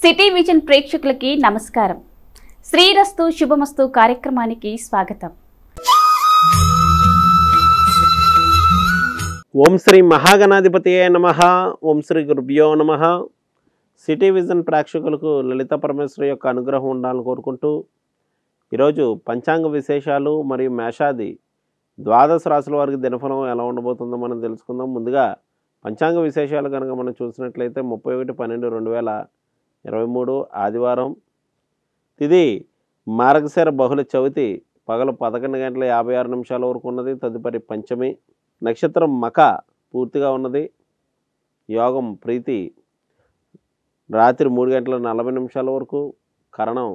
City vision ప్రేక్షకులకి నమస్కారం. శ్రీరస్తు శుభమస్తు కార్యక్రమానికి స్వాగతం. ఓం శ్రీ మహాగణాధిపతియే నమః. ఓం శ్రీ గురుభ్యో నమః. సిటీ విజన్ ప్రేక్షకులకు లలిత పరమేశ్వరి యొక్క అనుగ్రహం ఉండాలని కోరుకుంటూ ఈరోజు పంచాంగ విశేషాలు మరియు మేషాది ద్వాదశ రాశుల వారికి దినఫలం ఎలా ఉండబోతుందో మనం తెలుసుకుందాం. ముందుగా పంచాంగ విశేషాలు కనుక మనం చూసినట్లయితే 31/12/2023 ఆదివారం. తిది మార్గశిర బహుళ చవితి పగలు 11:56 వరకు ఉన్నది. తదుపరి పంచమి. నక్షత్రం మక పూర్తిగా ఉన్నది. యోగం ప్రీతి రాత్రి 3:40 వరకు. కరణం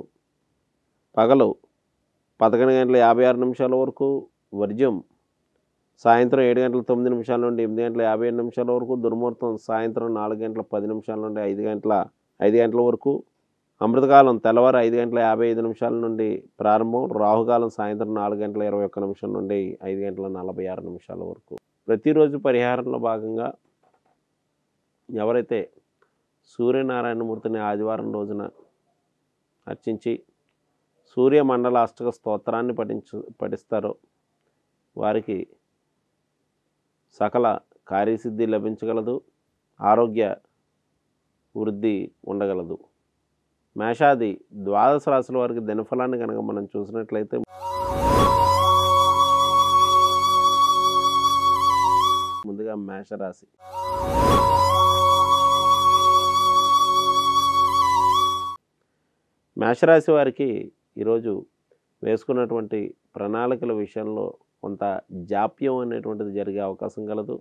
పగలు 11:56 వరకు. వర్జ్యం సాయంత్రం 7:09 నుండి 8:57 వరకు. దుర్ముహూర్తం సాయంత్రం 4:10 నుండి 5 గంటల వరకు. అమృతకాలం తెల్లవారు 5:55 నుండి ప్రారంభం. రాహుకాలం సాయంత్రం 4:21 నుండి 5:46 వరకు. ప్రతిరోజు పరిహారంలో భాగంగా ఎవరైతే సూర్యనారాయణమూర్తిని ఆదివారం రోజున అర్చించి సూర్యమండల అష్టక స్తోత్రాన్ని పఠిస్తారో వారికి సకల కార్యసిద్ధి లభించగలదు, ఆరోగ్య వృద్ధి ఉండగలదు. మేషాది ద్వాదశ రాశుల వారికి దినఫలాన్ని కనుక మనం చూసినట్లయితే ముందుగా మేషరాశి. మేషరాశి వారికి ఈరోజు వేసుకున్నటువంటి ప్రణాళికల విషయంలో కొంత జాప్యం అనేటువంటిది జరిగే అవకాశం కలదు.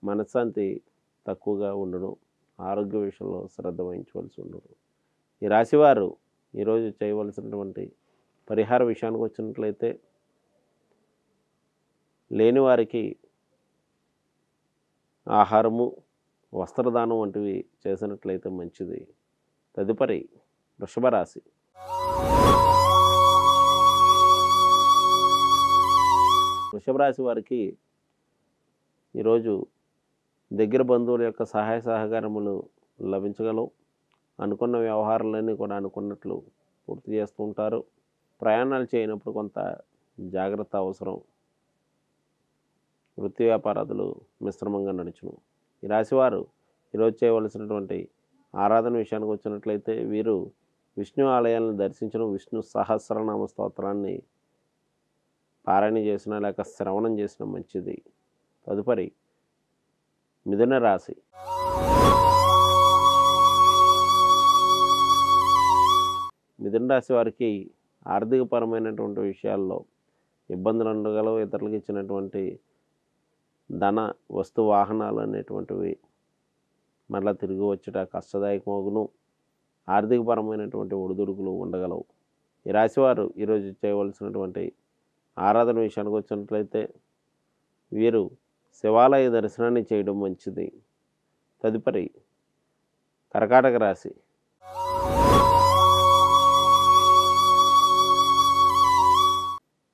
మనశ్శాంతి తక్కువగా ఉండడం, ఆరోగ్య విషయంలో శ్రద్ధ వహించవలసి ఉండదు. ఈ రాశివారు ఈరోజు చేయవలసినటువంటి పరిహార విషయానికి వచ్చినట్లయితే లేని వారికి ఆహారము, వస్త్రదానం వంటివి చేసినట్లయితే మంచిది. తదుపరి వృషభ రాశి. వృషభ రాశి వారికి ఈరోజు దగ్గర బంధువుల యొక్క సహాయ సహకారములు లభించగలవు. అనుకున్న వ్యవహారాలన్నీ కూడా అనుకున్నట్లు పూర్తి చేస్తూ ఉంటారు. ప్రయాణాలు చేయనప్పుడు కొంత జాగ్రత్త అవసరం. వృత్తి వ్యాపారాదులు మిశ్రమంగా నడుచును. ఈ రాశివారు ఈరోజు చేయవలసినటువంటి ఆరాధన విషయానికి వచ్చినట్లయితే వీరు విష్ణు ఆలయాలను దర్శించడం, విష్ణు సహస్రనామ స్తోత్రాన్ని పారాయణ చేసిన లేక శ్రవణం చేసిన మంచిది. తదుపరి మిథున రాశి. మిథున రాశి వారికి ఆర్థికపరమైనటువంటి విషయాల్లో ఇబ్బందులు ఉండగలవు. ఇతరులకు ఇచ్చినటువంటి ధన వస్తు వాహనాలు అనేటువంటివి మళ్ళీ తిరిగి వచ్చేట కష్టదాయకమగును. ఆర్థికపరమైనటువంటి ఒడిదుడుకులు ఉండగలవు. ఈ రాశివారు ఈరోజు చేయవలసినటువంటి ఆరాధన విషయానికి వచ్చినట్లయితే వీరు శివాలయ దర్శనాన్ని చేయడం మంచిది. తదుపరి కర్కాటక రాశి.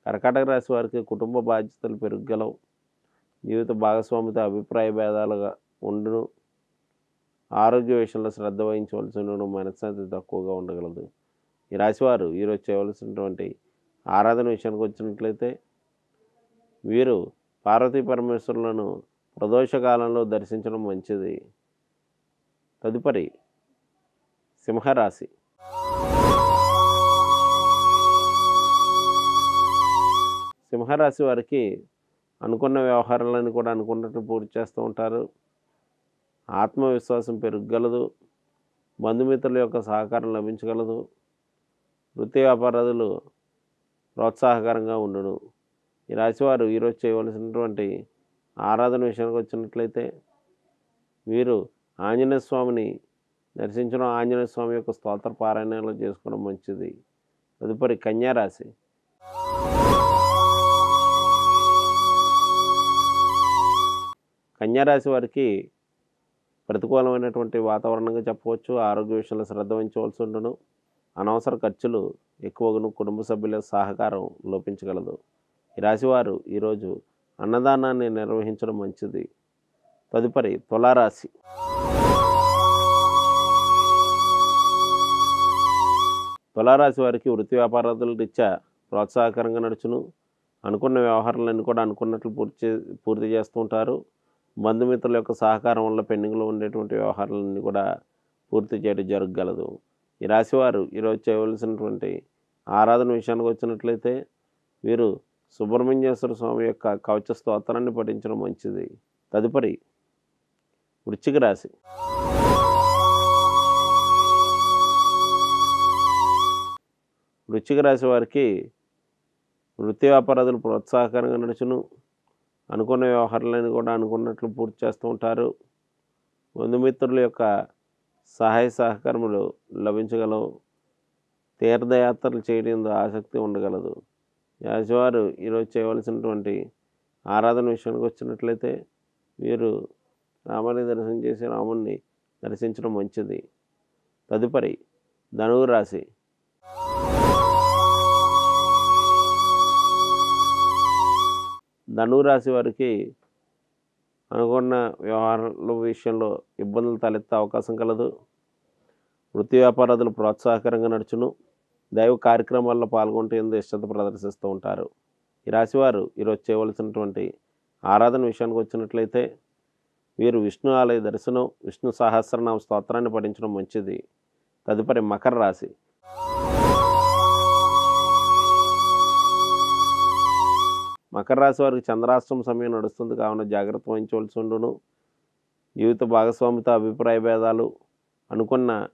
కర్కాటక రాశి వారికి కుటుంబ బాధ్యతలు పెరుగలవు. జీవిత భాగస్వామితో అభిప్రాయ భేదాలుగా ఉండును. ఆరోగ్య విషయంలో శ్రద్ధ వహించవలసి ఉండడం, మనశ్శాంతి తక్కువగా ఉండగలదు. ఈ రాశివారు ఈరోజు చేయవలసినటువంటి ఆరాధన విషయానికి వచ్చినట్లయితే వీరు పార్వతీ పరమేశ్వరులను ప్రదోషకాలంలో దర్శించడం మంచిది. తదుపరి సింహరాశి. సింహరాశి వారికి అనుకున్న వ్యవహారాలను కూడా అనుకున్నట్టు పూర్తి చేస్తూ ఉంటారు. ఆత్మవిశ్వాసం పెరగగలదు. బంధుమిత్రుల యొక్క సహకారం లభించగలదు. వృత్తి వ్యాపారాదులు ప్రోత్సాహకరంగా ఉండును. ఈ రాశివారు ఈరోజు చేయవలసినటువంటి ఆరాధన విషయానికి వచ్చినట్లయితే వీరు ఆంజనేయ స్వామిని దర్శించడం, ఆంజనేయ స్వామి యొక్క స్తోత్ర పారాయణాలు చేసుకోవడం మంచిది. తదుపరి కన్యారాశి. కన్యారాశి వారికి ప్రతికూలమైనటువంటి వాతావరణంగా చెప్పవచ్చు. ఆరోగ్య విషయంలో శ్రద్ధ వహించవలసి ఉండను. అనవసర ఖర్చులు ఎక్కువగాను. కుటుంబ సభ్యుల సహకారం లోపించగలదు. ఈ రాశివారు ఈరోజు అన్నదానాన్ని నిర్వహించడం మంచిది. తదుపరి తులారాశి. తులారాశి వారికి వృత్తి వ్యాపారాదుల రీత్యా ప్రోత్సాహకరంగా నడుచును. అనుకున్న వ్యవహారాలన్నీ కూడా అనుకున్నట్లు పూర్తి చేస్తూ ఉంటారు. బంధుమిత్రుల యొక్క సహకారం వల్ల పెండింగ్లో ఉండేటువంటి వ్యవహారాలన్నీ కూడా పూర్తి చేయడం జరగగలదు. ఈ రాశివారు ఈరోజు చేయవలసినటువంటి ఆరాధన విషయానికి వచ్చినట్లయితే వీరు సుబ్రహ్మణ్యేశ్వర స్వామి యొక్క కవచ స్తోత్రాన్ని పఠించడం మంచిది. తదుపరి వృశ్చిక రాశి. వృశ్చిక రాశి వారికి వృత్తి వ్యాపారాదులు ప్రోత్సాహకరంగా నడుచును. అనుకున్న వ్యవహారాలను కూడా అనుకున్నట్లు పూర్తి చేస్తూ ఉంటారు. బంధుమిత్రుల యొక్క సహాయ సహకారములు లభించగలవు. తీర్థయాత్రలు చేయడం ఆసక్తి ఉండగలదు. రాశివారు ఈరోజు చేయవలసినటువంటి ఆరాధన విషయానికి వచ్చినట్లయితే వీరు రాముని దర్శనం చేసి రాముణ్ణి దర్శించడం మంచిది. తదుపరి ధనువు రాశి. ధనువు రాశి వారికి అనుకున్న వ్యవహారాల విషయంలో ఇబ్బందులు తలెత్తే అవకాశం కలదు. వృత్తి వ్యాపారాదులు ప్రోత్సాహకరంగా నడుచును. దైవ కార్యక్రమాల్లో పాల్గొంటూ ఇష్టత ప్రదర్శిస్తూ ఉంటారు. ఈ రాశివారు ఈరోజు చేయవలసినటువంటి ఆరాధన విషయానికి వచ్చినట్లయితే వీరు విష్ణు ఆలయ దర్శనం, విష్ణు సహస్రనామ స్తోత్రాన్ని పఠించడం మంచిది. తదుపరి మకర రాశి. మకర రాశి వారికి చంద్రాష్టమ సమయం నడుస్తుంది కావున జాగ్రత్త వహించవలసి ఉండును. జీవిత భాగస్వామితో అభిప్రాయ భేదాలు, అనుకున్న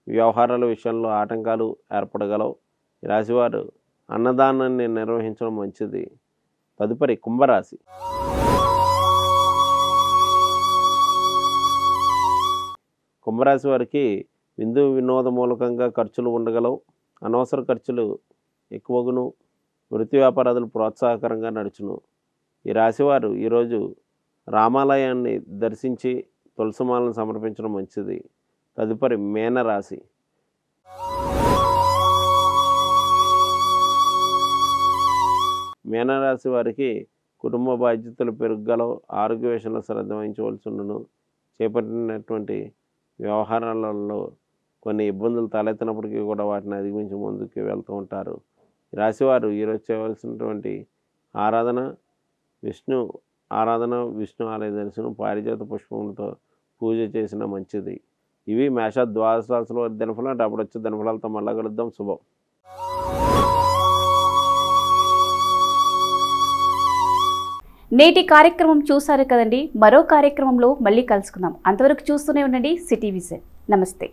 వ్యవహారాల విషయంలో ఆటంకాలు ఏర్పడగలవు. ఈ రాశివారు అన్నదానాన్ని నిర్వహించడం మంచిది. తదుపరి కుంభరాశి. కుంభరాశి వారికి విందు వినోద మూలకంగా ఖర్చులు ఉండగలవు. అనవసర ఖర్చులు ఎక్కువగును. వృత్తి వ్యాపారాదులు ప్రోత్సాహకరంగా నడుచును. ఈ రాశివారు ఈరోజు రామాలయాన్ని దర్శించి తులసిమాలను సమర్పించడం మంచిది. తదుపరి మీనరాశి. మీనరాశి వారికి కుటుంబ బాధ్యతలు పెరుగలవు. ఆరోగ్య విషయంలో శ్రద్ధ వహించవలసి ఉండును. చేపట్టినటువంటి వ్యవహారాలలో కొన్ని ఇబ్బందులు తలెత్తినప్పటికీ కూడా వాటిని అధిగమించి ముందుకు వెళ్తూ ఉంటారు. రాశివారు ఈరోజు చేయవలసినటువంటి ఆరాధన విష్ణు ఆలయ దర్శనం, పారిజాత పుష్పములతో పూజ చేసిన మంచిది. ఇవి మేష ద్వాదశ రాశుల దినఫలాలు. అప్పుడు వచ్చే దినఫలాలతో మళ్ళా కలుద్దాం. శుభం. నేటి కార్యక్రమం చూసారు కదండి. మరో కార్యక్రమంలో మళ్ళీ కలుసుకుందాం. అంతవరకు చూస్తూనే ఉండండి సిటీ విజన్. నమస్తే.